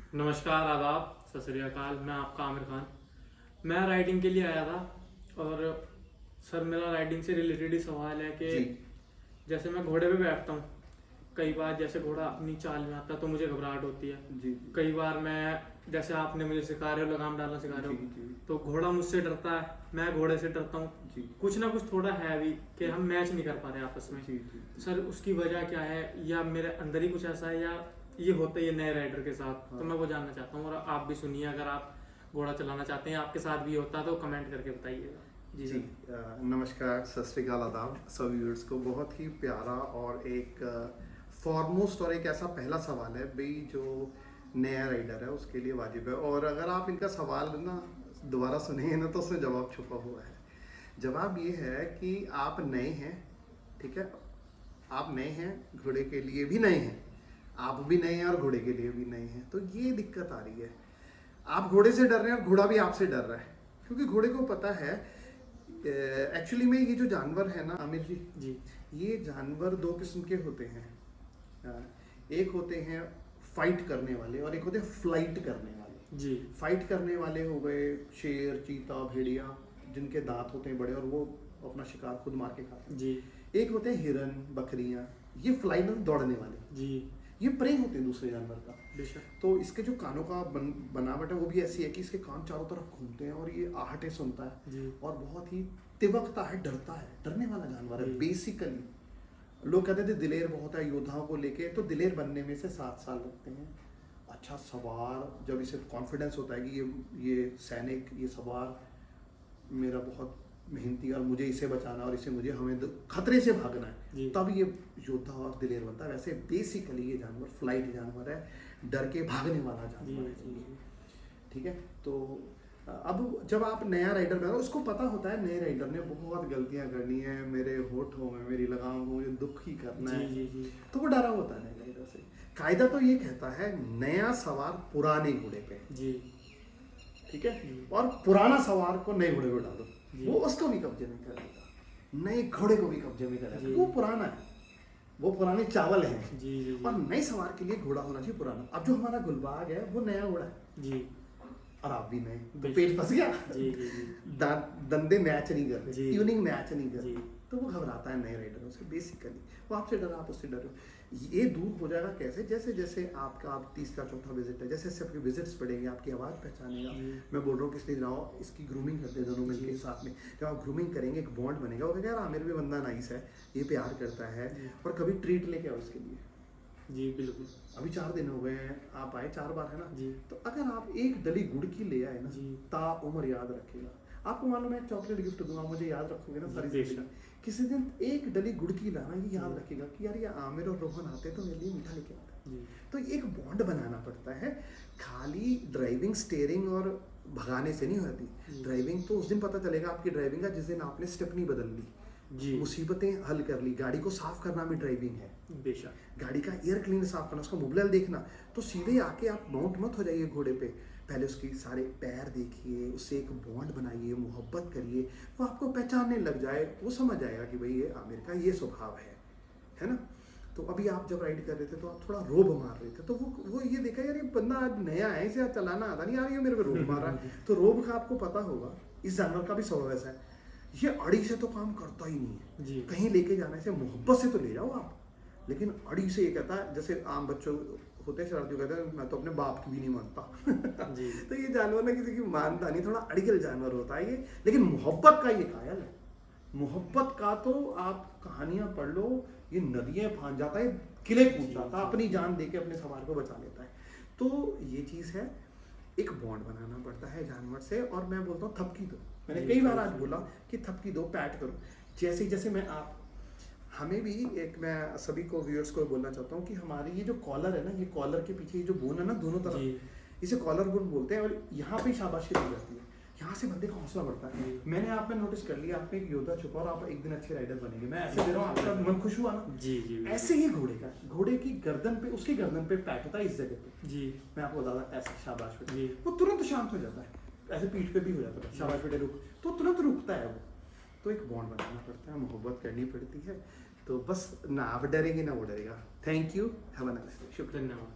नमस्कार, आदाब, सत श्री अकाल। मैं आपका आमिर खान। मैं राइडिंग के लिए आया था और सर मेरा राइडिंग से रिलेटेड ही सवाल है कि जी जैसे मैं घोड़े पे बैठता हूँ, कई बार जैसे घोड़ा अपनी चाल में आता है तो मुझे घबराहट होती है। जी कई बार मैं, जैसे आपने मुझे सिखा रहे हो, लगाम डालना सिखा रहे जी हो, जी तो घोड़ा मुझसे डरता है, मैं घोड़े से डरता हूँ। जी कुछ ना कुछ थोड़ा है भी कि हम मैच नहीं कर पा रहे आपस में। जी जी तो सर उसकी वजह क्या है, या मेरे अंदर ही कुछ ऐसा है, या ये होता है ये नए राइडर के साथ? तो मैं वो जानना चाहता हूँ और आप भी सुनिए। अगर आप घोड़ा चलाना चाहते हैं, आपके साथ भी होता है, तो कमेंट करके बताइएगा। जी जी नमस्कार, सत श्री अकाल, आदाब सभी व्यूअर्स को। बहुत ही प्यारा और एक फॉरमोस्ट और एक ऐसा पहला सवाल है भाई जो नया राइडर है उसके लिए वाजिब है। और अगर आप इनका सवाल ना दोबारा सुनेंगे ना तो उसमें जवाब छुपा हुआ है। जवाब ये है कि आप नए हैं, ठीक है, आप नए हैं, घोड़े के लिए भी नए हैं, आप भी नए हैं और घोड़े के लिए भी नए हैं। तो ये दिक्कत आ रही है, आप घोड़े से डर रहे हैं और घोड़ा भी आपसे डर रहा है, क्योंकि घोड़े को पता है एक्चुअली में ये जो जानवर है ना आमिर जी, जी ये जानवर दो किस्म के होते हैं। एक होते हैं फाइट करने वाले और एक होते हैं फ्लाइट करने वाले। जी फाइट करने वाले हो गए शेर, चीता, भेड़िया, जिनके दांत होते हैं बड़े और वो अपना शिकार खुद मार के खाते हैं। जी एक होते हैं हिरन, बकरियां, ये फ्लाई में दौड़ने वाले, जी ये प्रे होते हैं दूसरे जानवर का। बेशक। तो इसके जो कानों का बनावट है वो भी ऐसी है कि इसके कान चारों तरफ घूमते हैं और ये आहटें सुनता है जी और बहुत ही तिवकता है, डरता है, डरने वाला जानवर है जी। बेसिकली। लोग कहते थे दिलेर बहुत है योद्धाओं को लेके, तो दिलेर बनने में से 7 साल लगते हैं। अच्छा सवार, जब इसे कॉन्फिडेंस होता है कि ये सैनिक, ये सवार मेरा बहुत मेहनती और मुझे इसे बचाना और इसे मुझे हमें खतरे से भागना जी। है, तब ये योद्धा और दिलेर बनता है। वैसे बेसिकली ये जानवर फ्लाइट जानवर है, डर के भागने वाला जी जानवर जी है। ठीक है, तो अब जब आप नया राइडर बना, उसको पता होता है नए राइडर ने बहुत गलतियां करनी है, मेरे होठों में मेरी लगाम को मुझे दुख ही करना जी है, जी जी तो वो डरा होता है नए राइडर से। कायदा तो ये कहता है नया सवार पुराने घोड़े पे, जी ठीक है, जी। और पुराना सवार को नए घोड़े पे डालो, जी। वो उसको भी कब्जे में करेगा, नए घोड़े को भी कब्जे में करेगा, जी। वो पुराना है, वो पुराने चावल हैं। जी जी और नए सवार के लिए घोड़ा होना चाहिए पुराना। अब जो हमारा गुलबाग है वो नया घोड़ा है जी और आप भी नए, तो बिल्कुल। पेट फंस गया, जी जी जी दंदे मैच नहीं कर जी। रहे, ट्यूनिंग मैच नहीं कर जी। रही, तो वो घबराता है नए राइडरों से। बेसिकली वो आपसे डरा, आप उससे डरो। ये दूर हो जाएगा कैसे? जैसे जैसे आपका आप तीसरा चौथा विजिट है, जैसे जैसे आपके विजिट्स बढ़ेंगे, आपकी आवाज़ पहचानेगा। जी। मैं बोल रहा हूँ किस लिए जाओ, इसकी ग्रूमिंग करते हैं दोनों मिलकर जी। साथ में। जब आप ग्रूमिंग करेंगे एक बॉन्ड बनेगा, वो कहेगा यार आमिर भी बंदा नाइस है, ये प्यार करता है, जी। और कभी ट्रीट लेके आओ इसके लिए। जी बिल्कुल। अभी 4 दिन हो गए हैं, आप आए 4 बार है ना, जी तो अगर आप एक डली गुड़ की ले आए ना, जी। ता उम्र याद रखेगा। आपको मालूम है, चॉकलेट गिफ्ट दूंगा, मुझे याद रखोगे ना सारी बेशक। जिंदगी। किसी दिन एक डली गुड़ की लाना, ये याद रखेगा कि यार ये आमिर और रोहन आते तो मेरे लिए मीठा लेके आते। जी तो एक बॉन्ड बनाना पड़ता है। खाली ड्राइविंग, स्टेयरिंग और भगाने से नहीं होती। ड्राइविंग तो उस दिन पता चलेगा आपकी ड्राइविंग का जिस दिन आपने स्टेपनी बदल ली, जी मुसीबतें हल कर ली, गाड़ी को साफ करना भी ड्राइविंग है। बेशक। गाड़ी का एयर क्लीनर साफ करना, उसका मोबिल देखना, तो सीधे आके आप माउंट मत हो जाइए घोड़े पे, पहले उसकी सारे पैर देखिए, उससे एक बॉन्ड बनाइए, मोहब्बत करिए, वो आपको पहचानने लग जाए, वो समझ जाएगा कि भाई ये आमिर का ये स्वभाव है ना। तो अभी आप जब राइड कर रहे थे तो आप थोड़ा रोब मार रहे थे, तो वो ये देखा यार ये बंदा आज नया है, इसे आज चलाना आता नहीं, यार ये मेरे पे रोब मार रहा है। तो रोब का आपको पता होगा, इस जानवर का भी स्वभाव ऐसा है, ये अड़ी से तो काम करता ही नहीं है। जी कहीं लेके जाने से मोहब्बत से तो ले जाओ आप, लेकिन अड़ी से ये कहता है, जैसे आम बच्चों होते हैं शरारती, कहते हैं मैं तो अपने बाप की भी नहीं मानता। जी तो ये जानवर ना किसी की मानता नहीं, थोड़ा अड़िगल जानवर होता है ये, लेकिन मोहब्बत का ये कायल है। मोहब्बत का तो आप कहानियां पढ़ लो, ये नदियां फांद जाता है, किले कूद जाता है, अपनी जान दे के अपने सवार को बचा लेता है। तो ये चीज़ है, एक बॉन्ड बनाना पड़ता है जानवर से। और मैं बोलता हूँ थपकी दो, मैंने कई बार आज बोला कि थपकी दो, पैट करो। जैसे जैसे मैं आप हमें भी एक, मैं सभी को व्यूअर्स को बोलना चाहता हूँ कि हमारी ये जो कॉलर है ना, ये कॉलर के पीछे ये जो बोन है ना दोनों जी तरफ, इसे कॉलर बोन बोलते हैं, और यहाँ पे शाबाशी दी जाती है, यहाँ से बंदे का हौसला बढ़ता है। मैंने आप में नोटिस कर लिया, आप में एक योद्धा छुपा और आप एक दिन अच्छे राइडर बनेंगे। मैं ऐसे दे रहा हूँ, आपका मन खुश हुआ ना। जी जी ऐसे ही घोड़े का, घोड़े की गर्दन पे, उसकी गर्दन पे पैट होता है इस जगह पे। जी मैं आपको बताता, ऐसे शाबाश बेटे, जी वो तुरंत शांत हो जाता है, ऐसे पीठ पे भी हो जाता है, शाबाश बेटे रुक, तो तुरंत रुकता है वो। तो एक बॉन्ड बनाना पड़ता है, मोहब्बत करनी पड़ती है। तो बस ना आप डरेंगे ना वो डरेगा। Thank you, have a nice day, शुक्रिया। धन्यवाद।